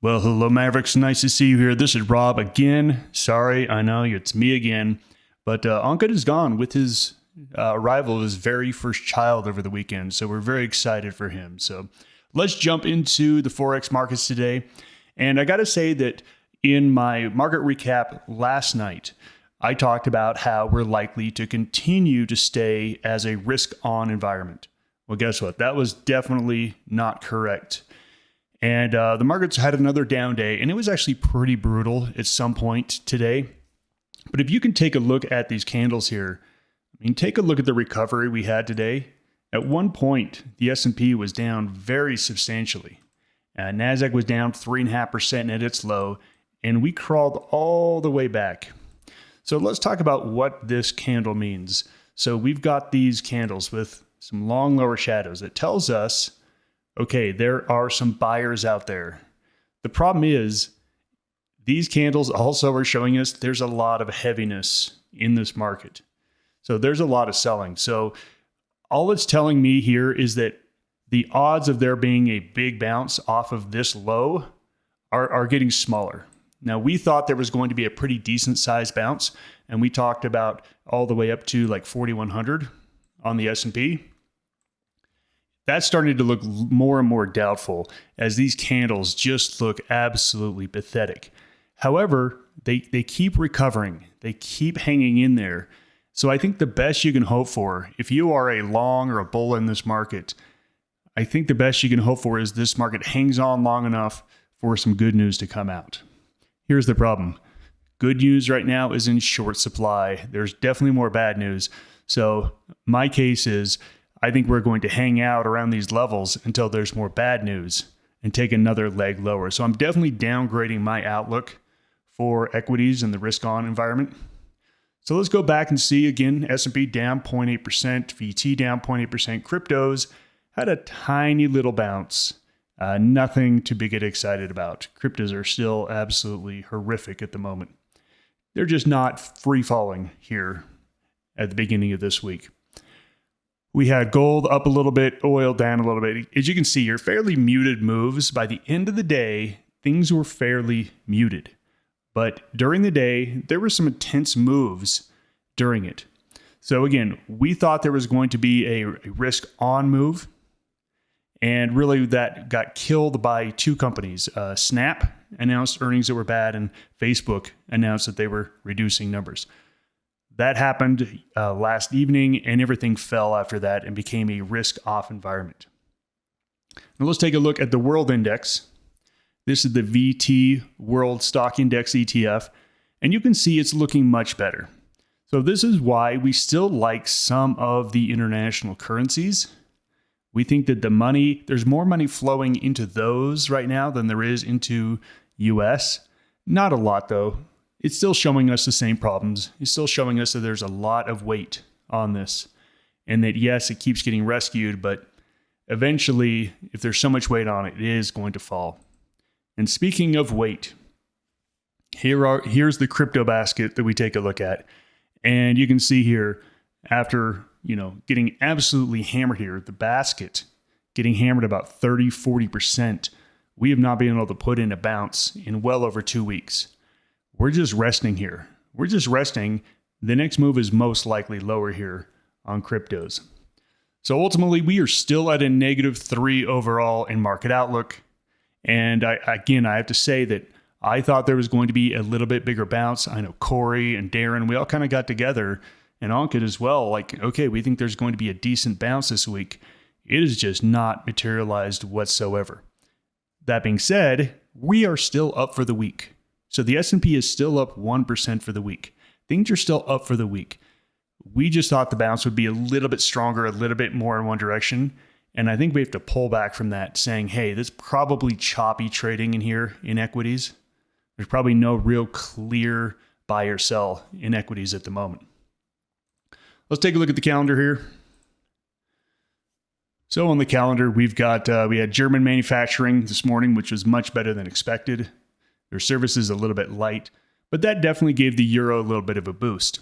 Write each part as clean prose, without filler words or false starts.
Well, hello, Mavericks. Nice to see you here. This is Rob again. Sorry, I know it's me again. But Untitled is gone with his arrival of his very first child over the weekend. So we're very excited for him. So let's jump into the Forex markets today. And I got to say that in my market recap last night, I talked about how we're likely to continue to stay as a risk-on environment. Well, guess what? That was definitely not correct. And the markets had another down day, and it was actually pretty brutal at some point today. But if you can take a look at these candles here, I mean, take a look at the recovery we had today. At one point, the S&P was down very substantially. NASDAQ was down 3.5% at its low, and we crawled all the way back. So let's talk about what this candle means. So we've got these candles with some long lower shadows. It tells us, okay, there are some buyers out there. The problem is these candles also are showing us there's a lot of heaviness in this market. So there's a lot of selling. So all it's telling me here is that the odds of there being a big bounce off of this low are getting smaller. Now, we thought there was going to be a pretty decent sized bounce, and we talked about all the way up to like 4,100 on the S&P. That's starting to look more and more doubtful as these candles just look absolutely pathetic. However, they keep recovering. They keep hanging in there. So I think the best you can hope for, if you are a long or a bull in this market, I think the best you can hope for is this market hangs on long enough for some good news to come out. Here's the problem. Good news right now is in short supply. There's definitely more bad news. So my case is, I think we're going to hang out around these levels until there's more bad news and take another leg lower. So I'm definitely downgrading my outlook for equities in the risk-on environment. So let's go back and see again, S&P down 0.8%, VT down 0.8%, cryptos had a tiny little bounce. Nothing to get excited about. Cryptos are still absolutely horrific at the moment. They're just not free falling here at the beginning of this week. We had gold up a little bit, oil down a little bit. As you can see here, fairly muted moves. By the end of the day, things were fairly muted. But during the day, there were some intense moves during it. So again, we thought there was going to be a risk-on move. And really that got killed by two companies. Snap announced earnings that were bad, and Facebook announced that they were reducing numbers. That happened last evening, and everything fell after that and became a risk-off environment. Now let's take a look at the world index. This is the VT World Stock Index ETF, and you can see it's looking much better. So this is why we still like some of the international currencies. We think that there's more money flowing into those right now than there is into US. Not a lot though. It's still showing us the same problems. It's still showing us that there's a lot of weight on this. And that yes, it keeps getting rescued, but eventually, if there's so much weight on it, it is going to fall. And speaking of weight, here's the crypto basket that we take a look at. And you can see here, after getting absolutely hammered here, the basket getting hammered about 30-40%, we have not been able to put in a bounce in well over 2 weeks. We're just resting here. We're just resting. The next move is most likely lower here on cryptos. So ultimately, we are still at a -3 overall in market outlook. And I have to say that I thought there was going to be a little bit bigger bounce. I know Corey and Darren, we all kind of got together, and Ankit as well, like, okay, we think there's going to be a decent bounce this week. It is just not materialized whatsoever. That being said, we are still up for the week. So the S&P is still up 1% for the week. Things are still up for the week. We just thought the bounce would be a little bit stronger, a little bit more in one direction. And I think we have to pull back from that, saying, hey, there's probably choppy trading in here in equities. There's probably no real clear buy or sell in equities at the moment. Let's take a look at the calendar here. So on the calendar, we had German manufacturing this morning, which was much better than expected. Their service is a little bit light, but that definitely gave the euro a little bit of a boost.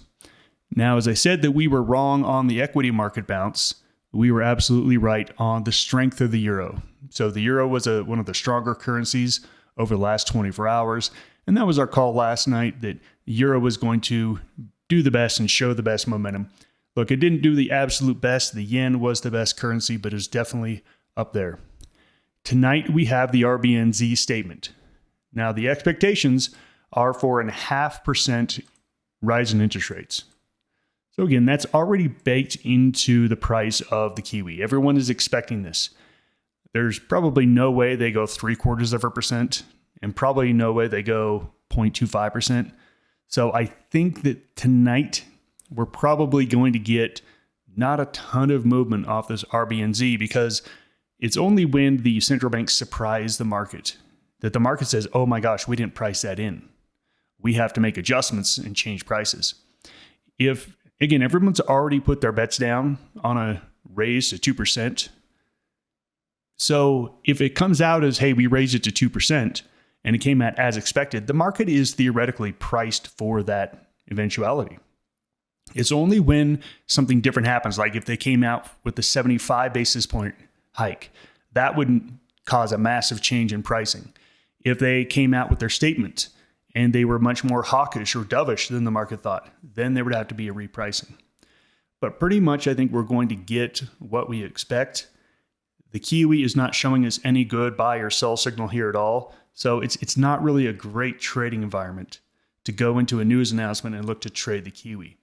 Now, as I said that we were wrong on the equity market bounce, we were absolutely right on the strength of the euro. So the euro was one of the stronger currencies over the last 24 hours. And that was our call last night that the euro was going to do the best and show the best momentum. Look, it didn't do the absolute best. The yen was the best currency, but it's definitely up there. Tonight, we have the RBNZ statement. Now, the expectations are for a 0.5% rise in interest rates. So again, that's already baked into the price of the Kiwi. Everyone is expecting this. There's probably no way they go 0.75%, and probably no way they go 0.25%. So I think that tonight we're probably going to get not a ton of movement off this RBNZ, because it's only when the central banks surprise the market that the market says, oh my gosh, we didn't price that in. We have to make adjustments and change prices. If, again, everyone's already put their bets down on a raise to 2%. So if it comes out as, hey, we raised it to 2% and it came out as expected, the market is theoretically priced for that eventuality. It's only when something different happens, like if they came out with the 75 basis point hike, that wouldn't cause a massive change in pricing. If they came out with their statement and they were much more hawkish or dovish than the market thought, then there would have to be a repricing. But pretty much I think we're going to get what we expect. The Kiwi is not showing us any good buy or sell signal here at all. So it's not really a great trading environment to go into a news announcement and look to trade the Kiwi.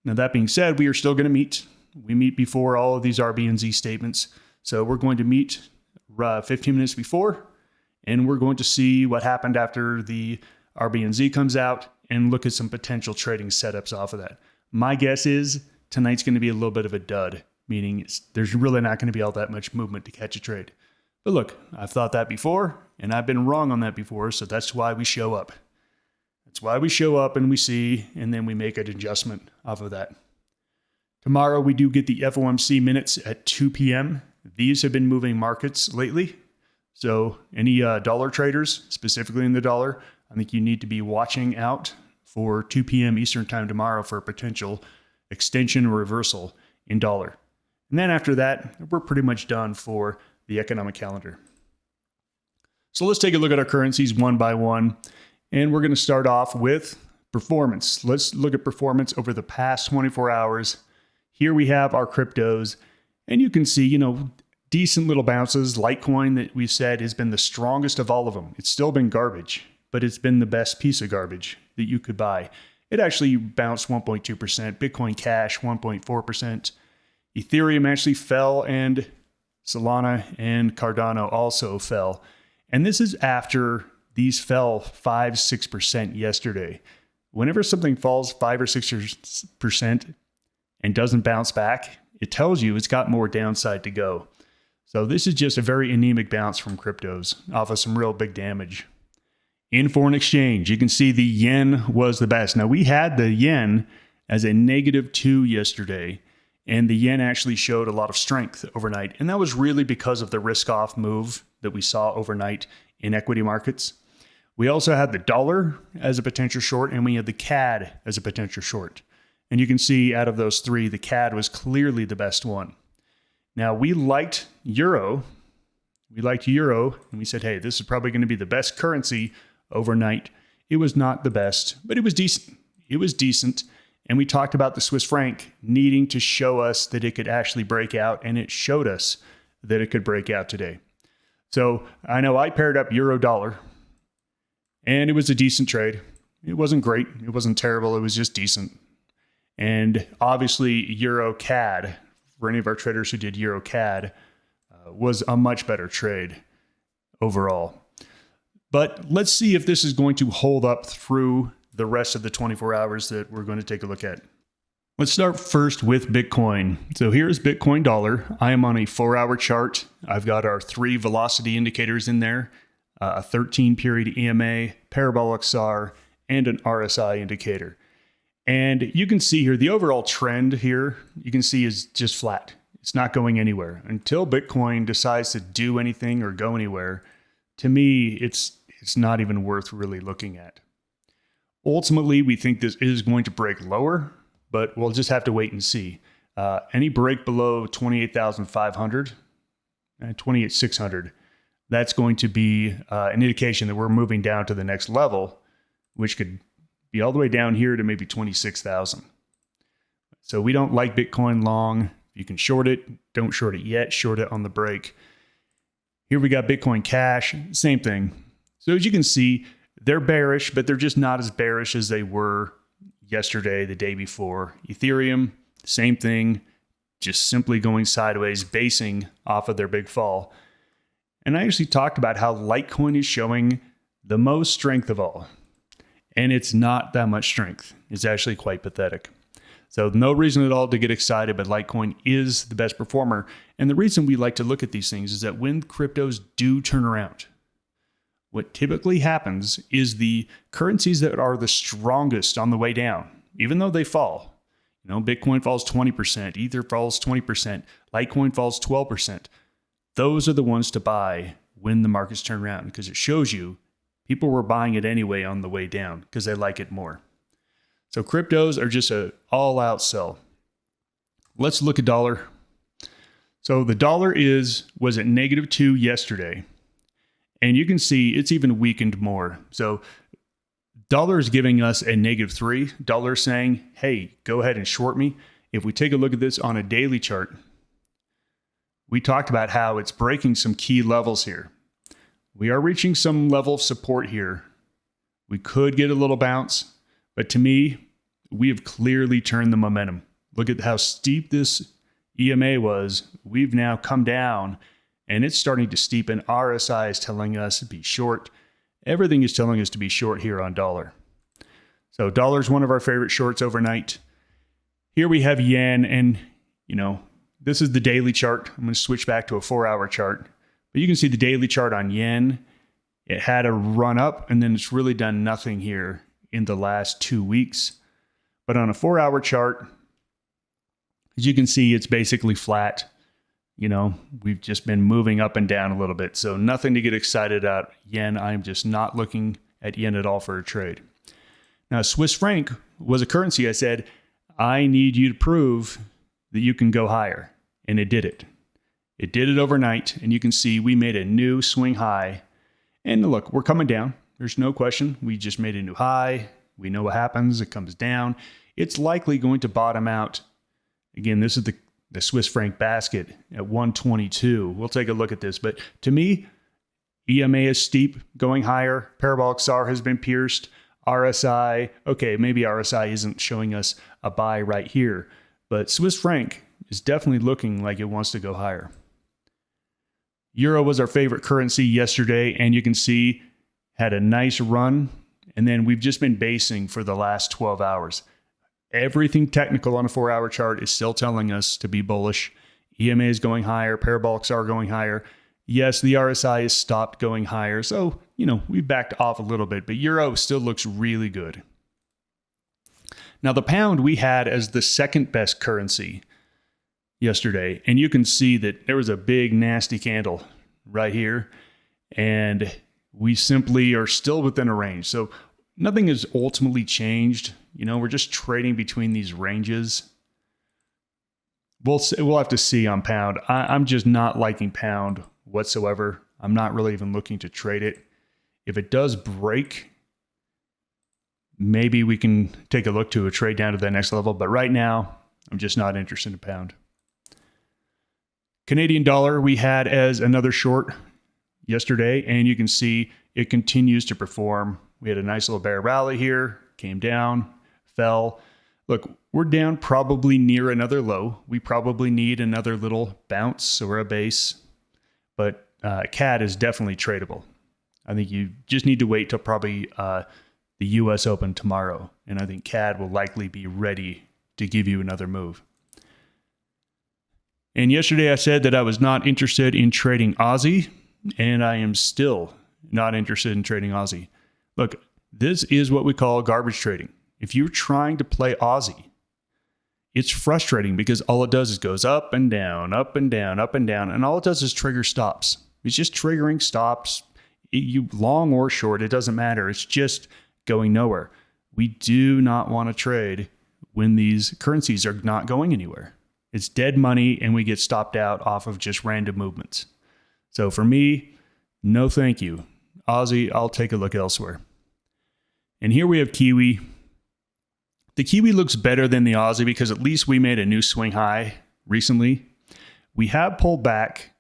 Now, that being said, we are still going to meet. We meet before all of these RBNZ statements. So we're going to meet 15 minutes before, and we're going to see what happened after the RBNZ comes out and look at some potential trading setups off of that. My guess is tonight's going to be a little bit of a dud, meaning there's really not going to be all that much movement to catch a trade. But look, I've thought that before, and I've been wrong on that before, so that's why we show up. That's why we show up and we see, and then we make an adjustment off of that. Tomorrow, we do get the FOMC minutes at 2 p.m. These have been moving markets lately. So any dollar traders, specifically in the dollar, I think you need to be watching out for 2 p.m. Eastern time tomorrow for a potential extension or reversal in dollar. And then after that, we're pretty much done for the economic calendar. So let's take a look at our currencies one by one. And we're going to start off with performance. Let's look at performance over the past 24 hours. Here we have our cryptos. And you can see, decent little bounces. Litecoin, that we've said has been the strongest of all of them. It's still been garbage, but it's been the best piece of garbage that you could buy. It actually bounced 1.2%. Bitcoin Cash, 1.4%. Ethereum actually fell, and Solana and Cardano also fell. And this is after these fell 5-6% yesterday. Whenever something falls 5 or 6% and doesn't bounce back, it tells you it's got more downside to go. So this is just a very anemic bounce from cryptos off of some real big damage. In foreign exchange, you can see the yen was the best. Now, we had the yen as a -2 yesterday, and the yen actually showed a lot of strength overnight. And that was really because of the risk-off move that we saw overnight in equity markets. We also had the dollar as a potential short, and we had the CAD as a potential short. And you can see out of those three, the CAD was clearly the best one. Now, we liked euro. And we said, hey, this is probably going to be the best currency overnight. It was not the best, but it was decent. And we talked about the Swiss franc needing to show us that it could actually break out, and it showed us that it could break out today. So I know I paired up Eurodollar, and it was a decent trade. It wasn't great. It wasn't terrible. It was just decent. And obviously, Eurocad, for any of our traders who did Eurocad, was a much better trade overall. But let's see if this is going to hold up through the rest of the 24 hours that we're going to take a look at. Let's start first with Bitcoin. So here's Bitcoin dollar. I am on a 4-hour chart. I've got our 3 velocity indicators in there, a 13-period EMA, parabolic SAR, and an RSI indicator. And you can see here, the overall trend here, you can see is just flat. It's not going anywhere. Until Bitcoin decides to do anything or go anywhere, to me, it's not even worth really looking at. Ultimately, we think this is going to break lower, but we'll just have to wait and see. Any break below 28,500 and 28,600 that's going to be an indication that we're moving down to the next level, which could be all the way down here to maybe 26,000. So we don't like Bitcoin long. You can short it. Don't short it yet. Short it on the break. Here we got Bitcoin Cash. Same thing. So as you can see, they're bearish, but they're just not as bearish as they were yesterday, the day before. Ethereum, same thing. Just simply going sideways, basing off of their big fall. And I actually talked about how Litecoin is showing the most strength of all. And it's not that much strength. It's actually quite pathetic. So no reason at all to get excited, but Litecoin is the best performer. And the reason we like to look at these things is that when cryptos do turn around, what typically happens is the currencies that are the strongest on the way down, even though they fall, Bitcoin falls 20%, Ether falls 20%, Litecoin falls 12%. Those are the ones to buy when the markets turn around, because it shows you people were buying it anyway on the way down because they like it more. So cryptos are just an all-out sell. Let's look at dollar. So the dollar was at -2 yesterday. And you can see it's even weakened more. So dollar is giving us a -3. Dollar saying, hey, go ahead and short me. If we take a look at this on a daily chart, we talked about how it's breaking some key levels here. We are reaching some level of support here. We could get a little bounce, but to me, we have clearly turned the momentum. Look at how steep this EMA was. We've now come down and it's starting to steepen. RSI is telling us to be short. Everything is telling us to be short here on dollar. So dollar is one of our favorite shorts overnight. Here we have yen, and this is the daily chart. I'm going to switch back to a 4-hour chart. But you can see the daily chart on yen. It had a run up, and then it's really done nothing here in the last 2 weeks. But on a 4-hour chart, as you can see, it's basically flat. We've just been moving up and down a little bit. So nothing to get excited about yen. I'm just not looking at yen at all for a trade. Now, Swiss franc was a currency I said, I need you to prove that you can go higher. And it did it. It did it overnight. And you can see we made a new swing high. And look, we're coming down. There's no question. We just made a new high. We know what happens. It comes down. It's likely going to bottom out. Again, this is the Swiss franc basket at 122. We'll take a look at this. But to me, EMA is steep, going higher. Parabolic SAR has been pierced. RSI, okay, maybe RSI isn't showing us a buy right here. But Swiss franc is definitely looking like it wants to go higher. Euro was our favorite currency yesterday, and you can see had a nice run. And then we've just been basing for the last 12 hours. Everything technical on a 4-hour chart is still telling us to be bullish. EMA is going higher. Parabolics are going higher. Yes, the RSI has stopped going higher. So, we backed off a little bit, but Euro still looks really good. Now, the pound we had as the second best currency yesterday. And you can see that there was a big, nasty candle right here. And we simply are still within a range. So nothing has ultimately changed. We're just trading between these ranges. We'll have to see on pound. I'm just not liking pound whatsoever. I'm not really even looking to trade it. If it does break, maybe we can take a look to a trade down to the next level. But right now, I'm just not interested in pound. Canadian dollar we had as another short yesterday, and you can see it continues to perform. We had a nice little bear rally here, came down, fell. Look, we're down probably near another low. We probably need another little bounce or a base, but CAD is definitely tradable. I think you just need to wait till probably the US Open tomorrow, and I think CAD will likely be ready to give you another move. And yesterday I said that I was not interested in trading Aussie, and I am still not interested in trading Aussie. Look, this is what we call garbage trading. If you're trying to play Aussie, it's frustrating because all it does is goes up and down, up and down, up and down, and all it does is trigger stops. It's just triggering stops. You long or short, it doesn't matter. It's just going nowhere. We do not want to trade when these currencies are not going anywhere. It's dead money, and we get stopped out off of just random movements. So for me, No, thank you. Aussie, I'll take a look elsewhere. And here we have Kiwi. The Kiwi looks better than the Aussie because at least we made a new swing high recently. We have pulled back.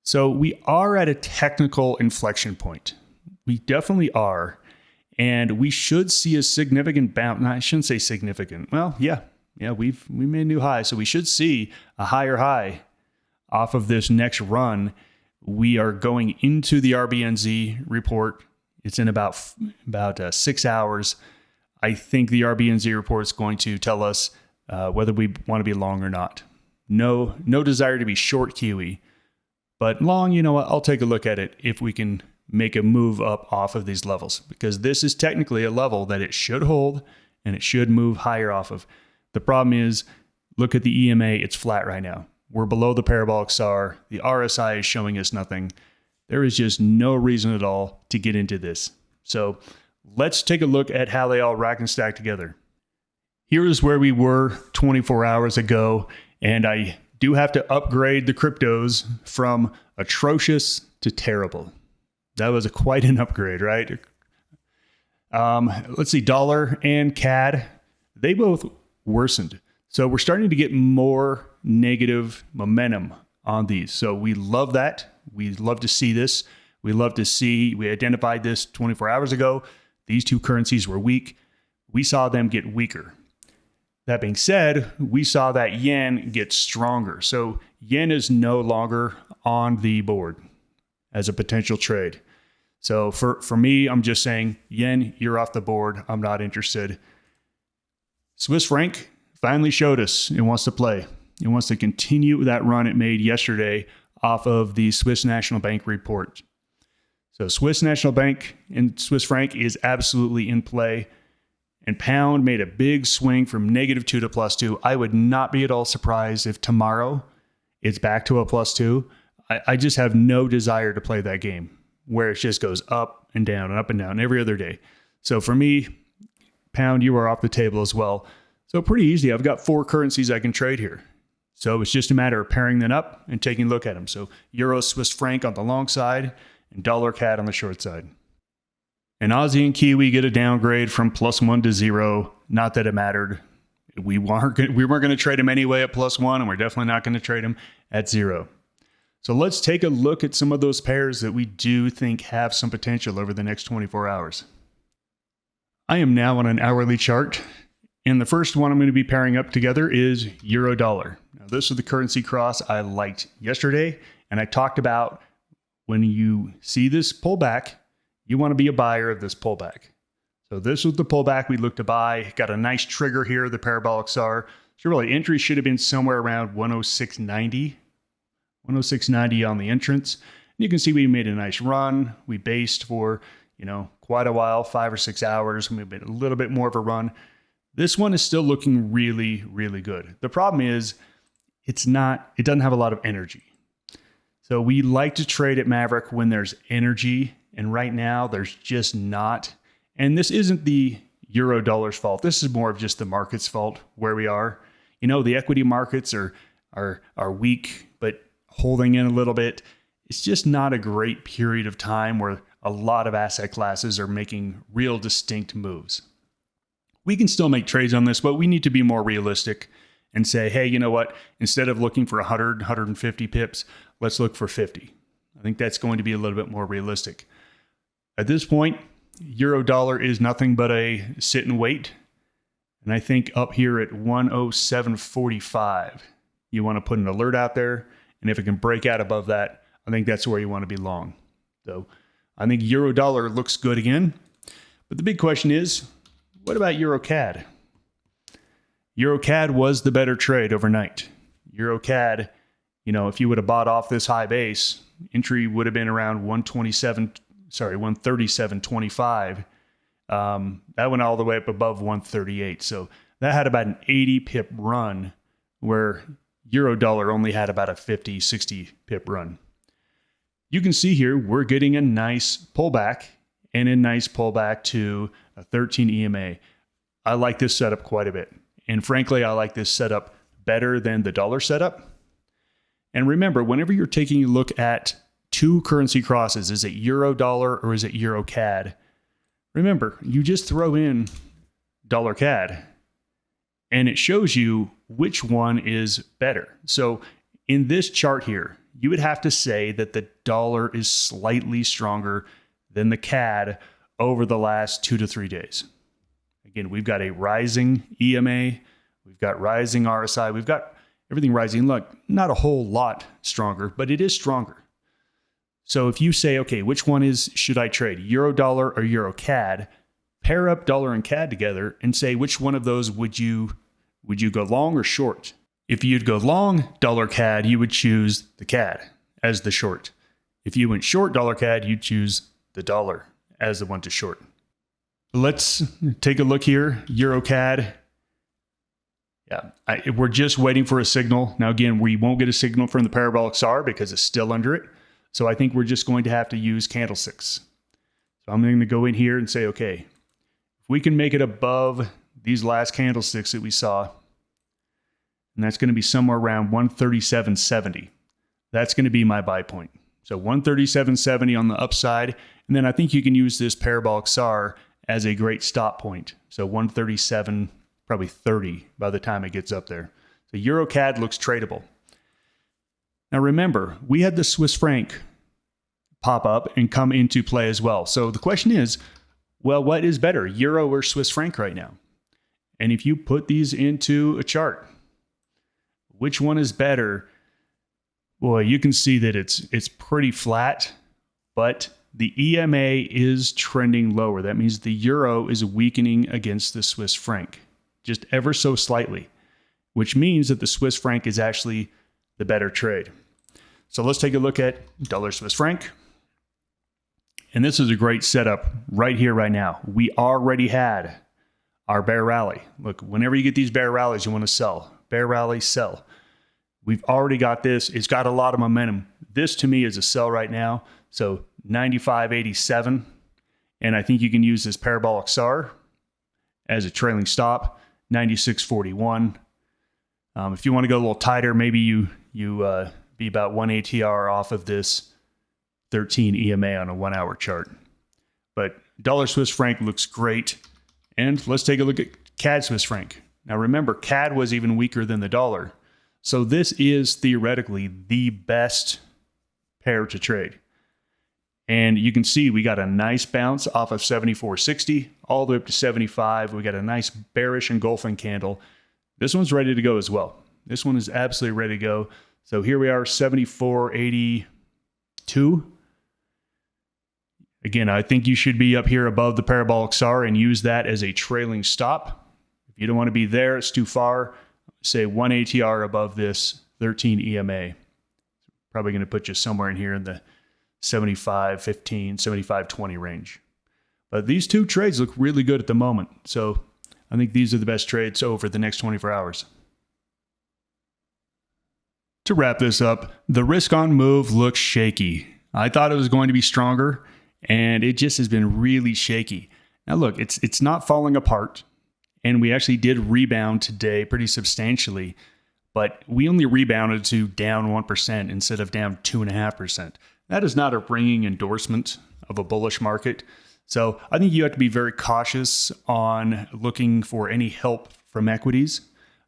So we are at a technical inflection point. We definitely are. And we should see a significant bounce. No, I shouldn't say significant. Well, yeah, we made a new high. So we should see a higher high off of this next run. We are going into the RBNZ report. It's in about 6 hours. I think the RBNZ report is going to tell us whether we want to be long or not. No desire to be short Kiwi, but long, you know what? I'll take a look at it if we can make a move up off of these levels, because this is technically a level that it should hold and it should move higher off of. The problem is, look at the EMA, it's flat right now. We're below the parabolic SAR. The RSI is showing us nothing. There is just no reason at all to get into this. So let's take a look at how they all rack and stack together. Here is where we were 24 hours ago, and I do have to upgrade the cryptos from atrocious to terrible. That was quite an upgrade, right? Let's see, dollar and CAD, they both worsened. So we're starting to get more negative momentum on these. So we love that. We love to see this. We identified this 24 hours ago. These two currencies were weak. We saw them get weaker. That being said, we saw that yen get stronger. So yen is no longer on the board as a potential trade. So for me, I'm just saying, yen, you're off the board. I'm not interested. Swiss franc finally showed us it wants to play. It wants to continue that run it made yesterday off of the Swiss National Bank report. So Swiss National Bank and Swiss franc is absolutely in play. And pound made a big swing from -2 to +2. I would not be at all surprised if tomorrow it's back to a +2. I just have no desire to play that game where it just goes up and down every other day. So for me, pound, you are off the table as well. So pretty easy. I've got 4 currencies I can trade here. So it's just a matter of pairing them up and taking a look at them. So euro, Swiss franc on the long side and dollar CAD on the short side. And Aussie and Kiwi get a downgrade from +1 to 0. Not that it mattered. We weren't going to trade them anyway at +1, and we're definitely not going to trade them at 0. So let's take a look at some of those pairs that we do think have some potential over the next 24 hours. I am now on an hourly chart, and the first one I'm going to be pairing up together is Eurodollar. Now, this is the currency cross I liked yesterday, and I talked about when you see this pullback, you want to be a buyer of this pullback. So this was the pullback we looked to buy. Got a nice trigger here, the parabolic SAR. So really, entry should have been somewhere around 106.90. 106.90 on the entrance. And you can see we made a nice run. We based for, quite a while, 5 or 6 hours. We made a little bit more of a run. This one is still looking really, really good. The problem is it doesn't have a lot of energy. So we like to trade at Maverick when there's energy. And right now there's just not. And this isn't the Eurodollar's fault. This is more of just the market's fault where we are. The equity markets are weak, but holding in a little bit. It's just not a great period of time where a lot of asset classes are making real distinct moves. We can still make trades on this, but we need to be more realistic and say, hey, you know what? Instead of looking for 100, 150 pips, let's look for 50. I think that's going to be a little bit more realistic. At this point, Eurodollar is nothing but a sit and wait. And I think up here at 107.45, you want to put an alert out there. And if it can break out above that, I think that's where you want to be long. So I think Eurodollar looks good again. But the big question is, what about Eurocad? Eurocad was the better trade overnight. Eurocad, if you would have bought off this high base, entry would have been around 137.25. That went all the way up above 138. So that had about an 80 pip run, where Eurodollar only had about a 50, 60 pip run. You can see here, we're getting a nice pullback and a nice pullback to a 13 EMA. I like this setup quite a bit. And frankly, I like this setup better than the dollar setup. And remember, whenever you're taking a look at two currency crosses. Is it Eurodollar or is it Eurocad? Remember, you just throw in dollar CAD and it shows you which one is better. So in this chart here, you would have to say that the dollar is slightly stronger than the CAD over the last 2 to 3 days. Again, we've got a rising EMA, we've got rising RSI, we've got everything rising. Look, not a whole lot stronger, but it is stronger. So if you say, okay, which one should I trade, Eurodollar or Eurocad? Pair up dollar and CAD together and say which one of those would you go long or short? If you'd go long dollar CAD, you would choose the CAD as the short. If you went short dollar CAD, you'd choose the dollar as the one to short. Let's take a look here. Eurocad. Yeah, we're just waiting for a signal. Now, again, we won't get a signal from the parabolic SAR because it's still under it. So I think we're just going to have to use candlesticks. So I'm going to go in here and say, okay, if we can make it above these last candlesticks that we saw, and that's going to be somewhere around 137.70. That's going to be my buy point. So 137.70 on the upside. And then I think you can use this parabolic SAR as a great stop point. So 137, probably 30 by the time it gets up there. So Eurocad looks tradable. Now remember, we had the Swiss franc pop up and come into play as well. So the question is, well, what is better, Euro or Swiss franc right now? And if you put these into a chart, which one is better? Boy, you can see that it's pretty flat, but the EMA is trending lower. That means the euro is weakening against the Swiss franc, just ever so slightly, which means that the Swiss franc is actually the better trade. So let's take a look at dollar Swiss franc. And this is a great setup right here, right now. We already had our bear rally. Look, whenever you get these bear rallies, you want to sell. Bear rally, sell. We've already got this. It's got a lot of momentum. This to me is a sell right now. So 95.87. And I think you can use this parabolic SAR as a trailing stop, 96.41. If you want to go a little tighter, maybe you be about 1 ATR off of this 13 EMA on a 1 hour chart. But dollar Swiss franc looks great. And let's take a look at CAD Swiss franc. Now remember, CAD was even weaker than the dollar. So this is theoretically the best pair to trade. And you can see we got a nice bounce off of 74.60 all the way up to 75. We got a nice bearish engulfing candle. This one's ready to go as well. This one is absolutely ready to go. So here we are, 74.82. Again, I think you should be up here above the parabolic SAR and use that as a trailing stop. If you don't want to be there, it's too far. Say 1 ATR above this 13 EMA. Probably going to put you somewhere in here in the 75.15, 75.20 range. But these two trades look really good at the moment. So I think these are the best trades over the next 24 hours. To wrap this up, the risk on move looks shaky. I thought it was going to be stronger, and it just has been really shaky. Now look, it's not falling apart, and we actually did rebound today pretty substantially, but we only rebounded to down 1% instead of down 2.5%. That is not a ringing endorsement of a bullish market. So I think you have to be very cautious on looking for any help from equities.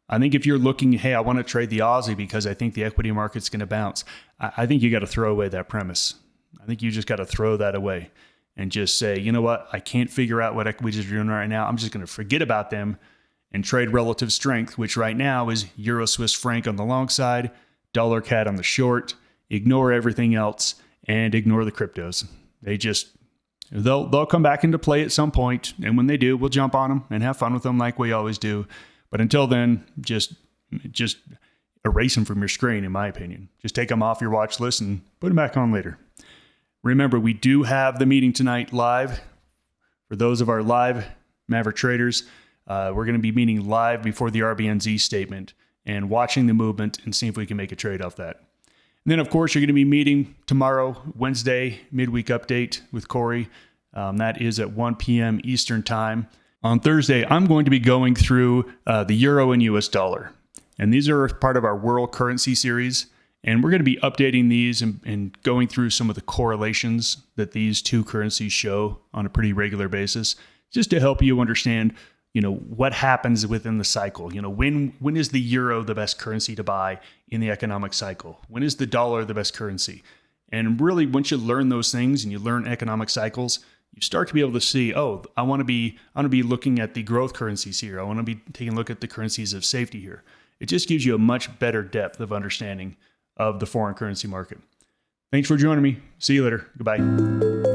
I think if you're looking, hey, I want to trade the Aussie because I think the equity market's going to bounce, I think you got to throw away that premise. I think you just got to throw that away and just say, you know what, I can't figure out what equities are doing right now. I'm just going to forget about them and trade relative strength, which right now is Euro Swiss franc on the long side, dollar CAD on the short. Ignore everything else and ignore the cryptos. They'll come back into play at some point, and when they do, we'll jump on them and have fun with them like we always do. But until then, just erase them from your screen, in my opinion. Just take them off your watch list and put them back on later. Remember, we do have the meeting tonight live. For those of our live Maverick traders, we're going to be meeting live before the RBNZ statement and watching the movement and see if we can make a trade off that. And then, of course, you're going to be meeting tomorrow, Wednesday, midweek update with Corey. That is at 1 p.m. Eastern Time. On Thursday, I'm going to be going through the euro and US dollar. And these are part of our world currency series. And we're going to be updating these and going through some of the correlations that these two currencies show on a pretty regular basis, just to help you understand, what happens within the cycle. When is the euro the best currency to buy in the economic cycle? When is the dollar the best currency? And really, once you learn those things and you learn economic cycles, you start to be able to see, I want to be looking at the growth currencies here. I want to be taking a look at the currencies of safety here. It just gives you a much better depth of understanding of the foreign currency market. Thanks for joining me. See you later. Goodbye.